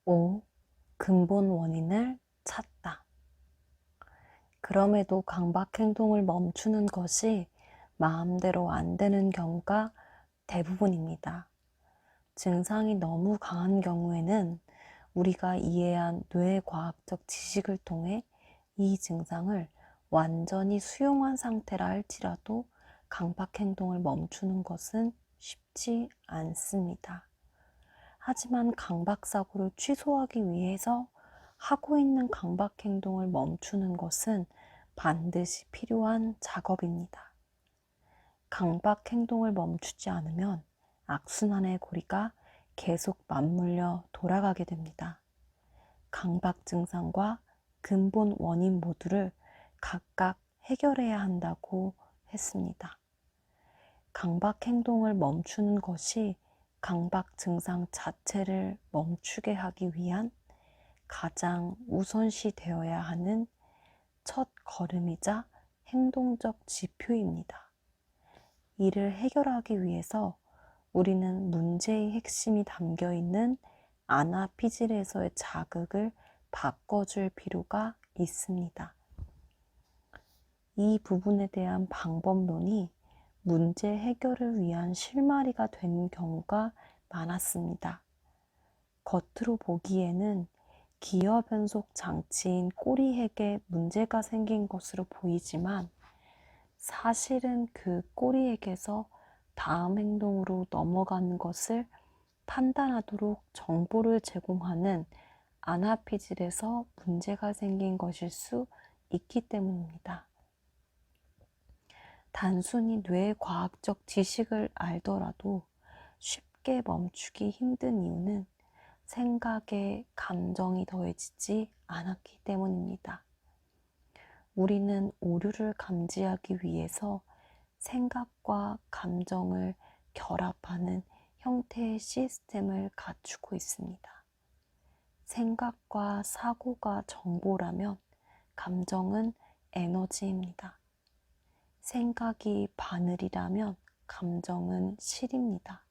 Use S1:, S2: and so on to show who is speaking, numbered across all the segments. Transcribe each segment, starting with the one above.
S1: 5. 근본 원인을 찾다. 그럼에도 강박 행동을 멈추는 것이 마음대로 안 되는 경우가 대부분입니다. 증상이 너무 강한 경우에는 우리가 이해한 뇌과학적 지식을 통해 이 증상을 완전히 수용한 상태라 할지라도 강박 행동을 멈추는 것은 쉽지 않습니다. 하지만 강박사고를 취소하기 위해서 하고 있는 강박 행동을 멈추는 것은 반드시 필요한 작업입니다. 강박 행동을 멈추지 않으면 악순환의 고리가 계속 맞물려 돌아가게 됩니다. 강박 증상과 근본 원인 모두를 각각 해결해야 한다고 했습니다. 강박 행동을 멈추는 것이 강박 증상 자체를 멈추게 하기 위한 가장 우선시 되어야 하는 첫 걸음이자 행동적 지표입니다. 이를 해결하기 위해서 우리는 문제의 핵심이 담겨 있는 아나피질에서의 자극을 바꿔줄 필요가 있습니다. 이 부분에 대한 방법론이 문제 해결을 위한 실마리가 되는 경우가 많았습니다. 겉으로 보기에는 기어 변속 장치인 꼬리핵에 문제가 생긴 것으로 보이지만 사실은 그 꼬리핵에서 다음 행동으로 넘어가는 것을 판단하도록 정보를 제공하는 아나피질에서 문제가 생긴 것일 수 있기 때문입니다. 단순히 뇌과학적 지식을 알더라도 쉽게 멈추기 힘든 이유는 생각에 감정이 더해지지 않았기 때문입니다. 우리는 오류를 감지하기 위해서 생각과 감정을 결합하는 형태의 시스템을 갖추고 있습니다. 생각과 사고가 정보라면 감정은 에너지입니다. 생각이 바늘이라면 감정은 실입니다.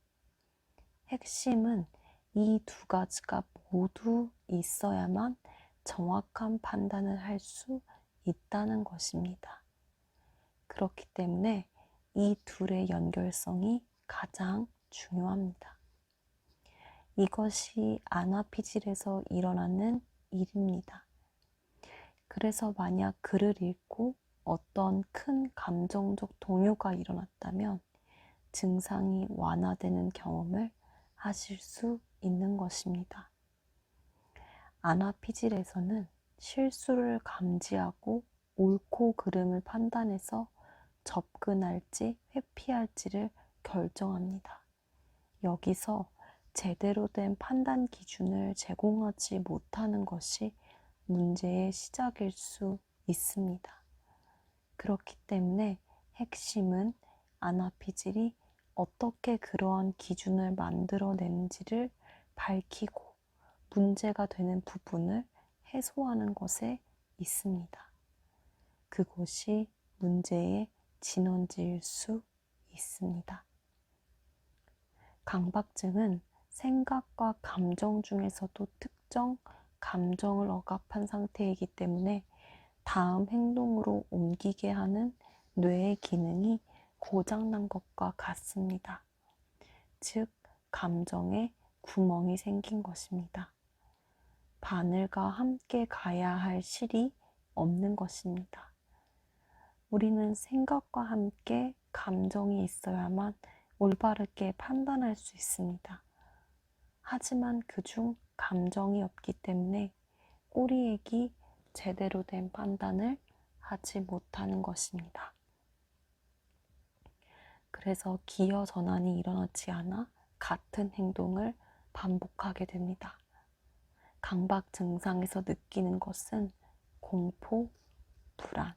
S1: 핵심은 이 두 가지가 모두 있어야만 정확한 판단을 할 수 있다는 것입니다. 그렇기 때문에 이 둘의 연결성이 가장 중요합니다. 이것이 아나피질에서 일어나는 일입니다. 그래서 만약 글을 읽고 어떤 큰 감정적 동요가 일어났다면 증상이 완화되는 경험을 하실 수 있는 것입니다. 아나피질에서는 실수를 감지하고 옳고 그름을 판단해서 접근할지 회피할지를 결정합니다. 여기서 제대로 된 판단 기준을 제공하지 못하는 것이 문제의 시작일 수 있습니다. 그렇기 때문에 핵심은 아나피질이 어떻게 그러한 기준을 만들어내는지를 밝히고 문제가 되는 부분을 해소하는 것에 있습니다. 그것이 문제의 진원지일 수 있습니다. 강박증은 생각과 감정 중에서도 특정 감정을 억압한 상태이기 때문에 다음 행동으로 옮기게 하는 뇌의 기능이 고장난 것과 같습니다. 즉, 감정에 구멍이 생긴 것입니다. 바늘과 함께 가야 할 실이 없는 것입니다. 우리는 생각과 함께 감정이 있어야만 올바르게 판단할 수 있습니다. 하지만 그중 감정이 없기 때문에 꼬리액이 제대로 된 판단을 하지 못하는 것입니다. 그래서 기어 전환이 일어나지 않아 같은 행동을 반복하게 됩니다. 강박 증상에서 느끼는 것은 공포, 불안,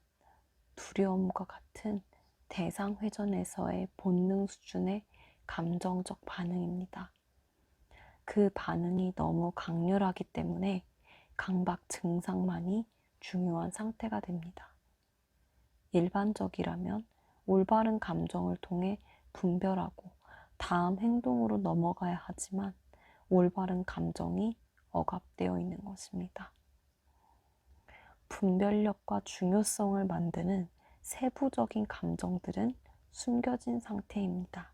S1: 두려움과 같은 대상 회전에서의 본능 수준의 감정적 반응입니다. 그 반응이 너무 강렬하기 때문에 강박 증상만이 중요한 상태가 됩니다. 일반적이라면 올바른 감정을 통해 분별하고 다음 행동으로 넘어가야 하지만 올바른 감정이 억압되어 있는 것입니다. 분별력과 중요성을 만드는 세부적인 감정들은 숨겨진 상태입니다.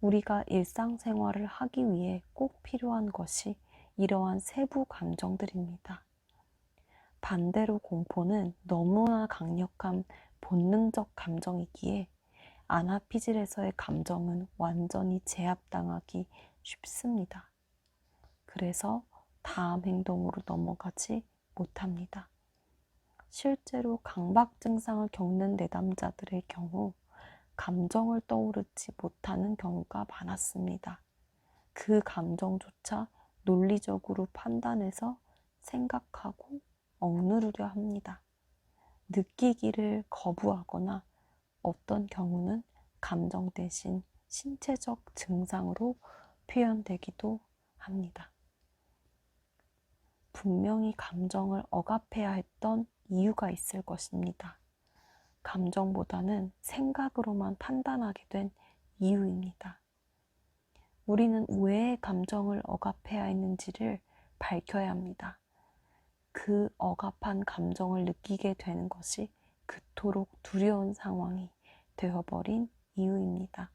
S1: 우리가 일상생활을 하기 위해 꼭 필요한 것이 이러한 세부 감정들입니다. 반대로 공포는 너무나 강력한 본능적 감정이기에 아나피질에서의 감정은 완전히 제압당하기 쉽습니다. 그래서 다음 행동으로 넘어가지 못합니다. 실제로 강박 증상을 겪는 내담자들의 경우 감정을 떠오르지 못하는 경우가 많았습니다. 그 감정조차 논리적으로 판단해서 생각하고 억누르려 합니다. 느끼기를 거부하거나 어떤 경우는 감정 대신 신체적 증상으로 표현되기도 합니다. 분명히 감정을 억압해야 했던 이유가 있을 것입니다. 감정보다는 생각으로만 판단하게 된 이유입니다. 우리는 왜 감정을 억압해야 했는지를 밝혀야 합니다. 그 억압한 감정을 느끼게 되는 것이 그토록 두려운 상황이 되어버린 이유입니다.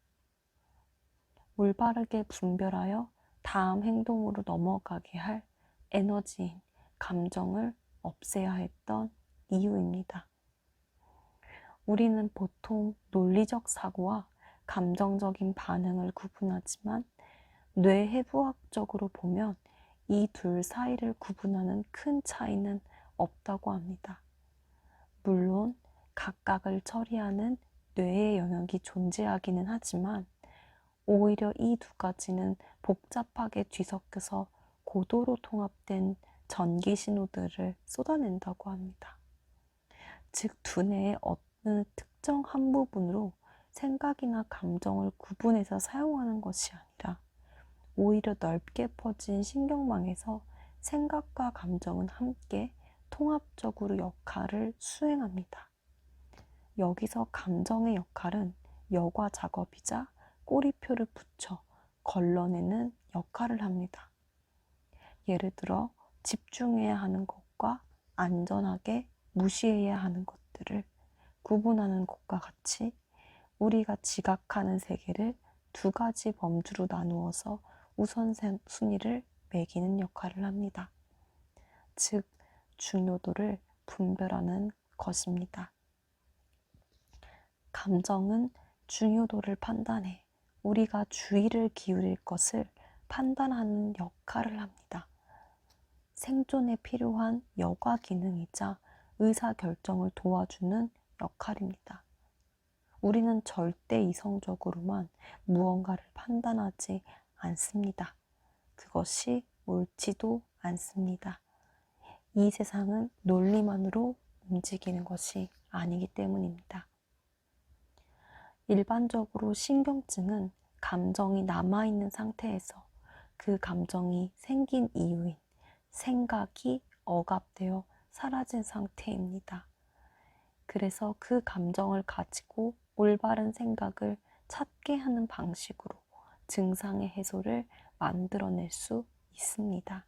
S1: 올바르게 분별하여 다음 행동으로 넘어가게 할 에너지인 감정을 없애야 했던 이유입니다. 우리는 보통 논리적 사고와 감정적인 반응을 구분하지만 뇌해부학적으로 보면 이 둘 사이를 구분하는 큰 차이는 없다고 합니다. 물론 각각을 처리하는 뇌의 영역이 존재하기는 하지만 오히려 이 두 가지는 복잡하게 뒤섞여서 고도로 통합된 전기 신호들을 쏟아낸다고 합니다. 즉 두뇌의 어느 특정 한 부분으로 생각이나 감정을 구분해서 사용하는 것이 아니라 오히려 넓게 퍼진 신경망에서 생각과 감정은 함께 통합적으로 역할을 수행합니다. 여기서 감정의 역할은 여과 작업이자 꼬리표를 붙여 걸러내는 역할을 합니다. 예를 들어 집중해야 하는 것과 안전하게 무시해야 하는 것들을 구분하는 것과 같이 우리가 지각하는 세계를 두 가지 범주로 나누어서 우선순위를 매기는 역할을 합니다. 즉, 중요도를 분별하는 것입니다. 감정은 중요도를 판단해 우리가 주의를 기울일 것을 판단하는 역할을 합니다. 생존에 필요한 여과 기능이자 의사결정을 도와주는 역할입니다. 우리는 절대 이성적으로만 무언가를 판단하지 않습니다. 그것이 옳지도 않습니다. 이 세상은 논리만으로 움직이는 것이 아니기 때문입니다. 일반적으로 신경증은 감정이 남아있는 상태에서 그 감정이 생긴 이유인 생각이 억압되어 사라진 상태입니다. 그래서 그 감정을 가지고 올바른 생각을 찾게 하는 방식으로 증상의 해소를 만들어낼 수 있습니다.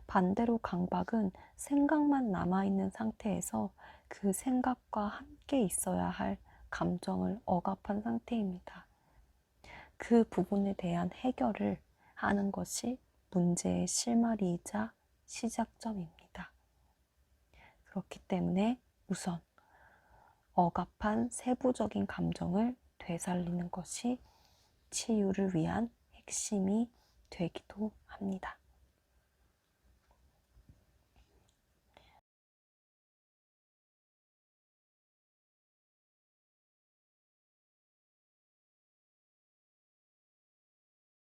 S1: 반대로 강박은 생각만 남아있는 상태에서 그 생각과 함께 있어야 할 감정을 억압한 상태입니다. 그 부분에 대한 해결을 하는 것이 문제의 실마리이자 시작점입니다. 그렇기 때문에 우선 억압한 세부적인 감정을 되살리는 것이 치유를 위한 핵심이 되기도 합니다.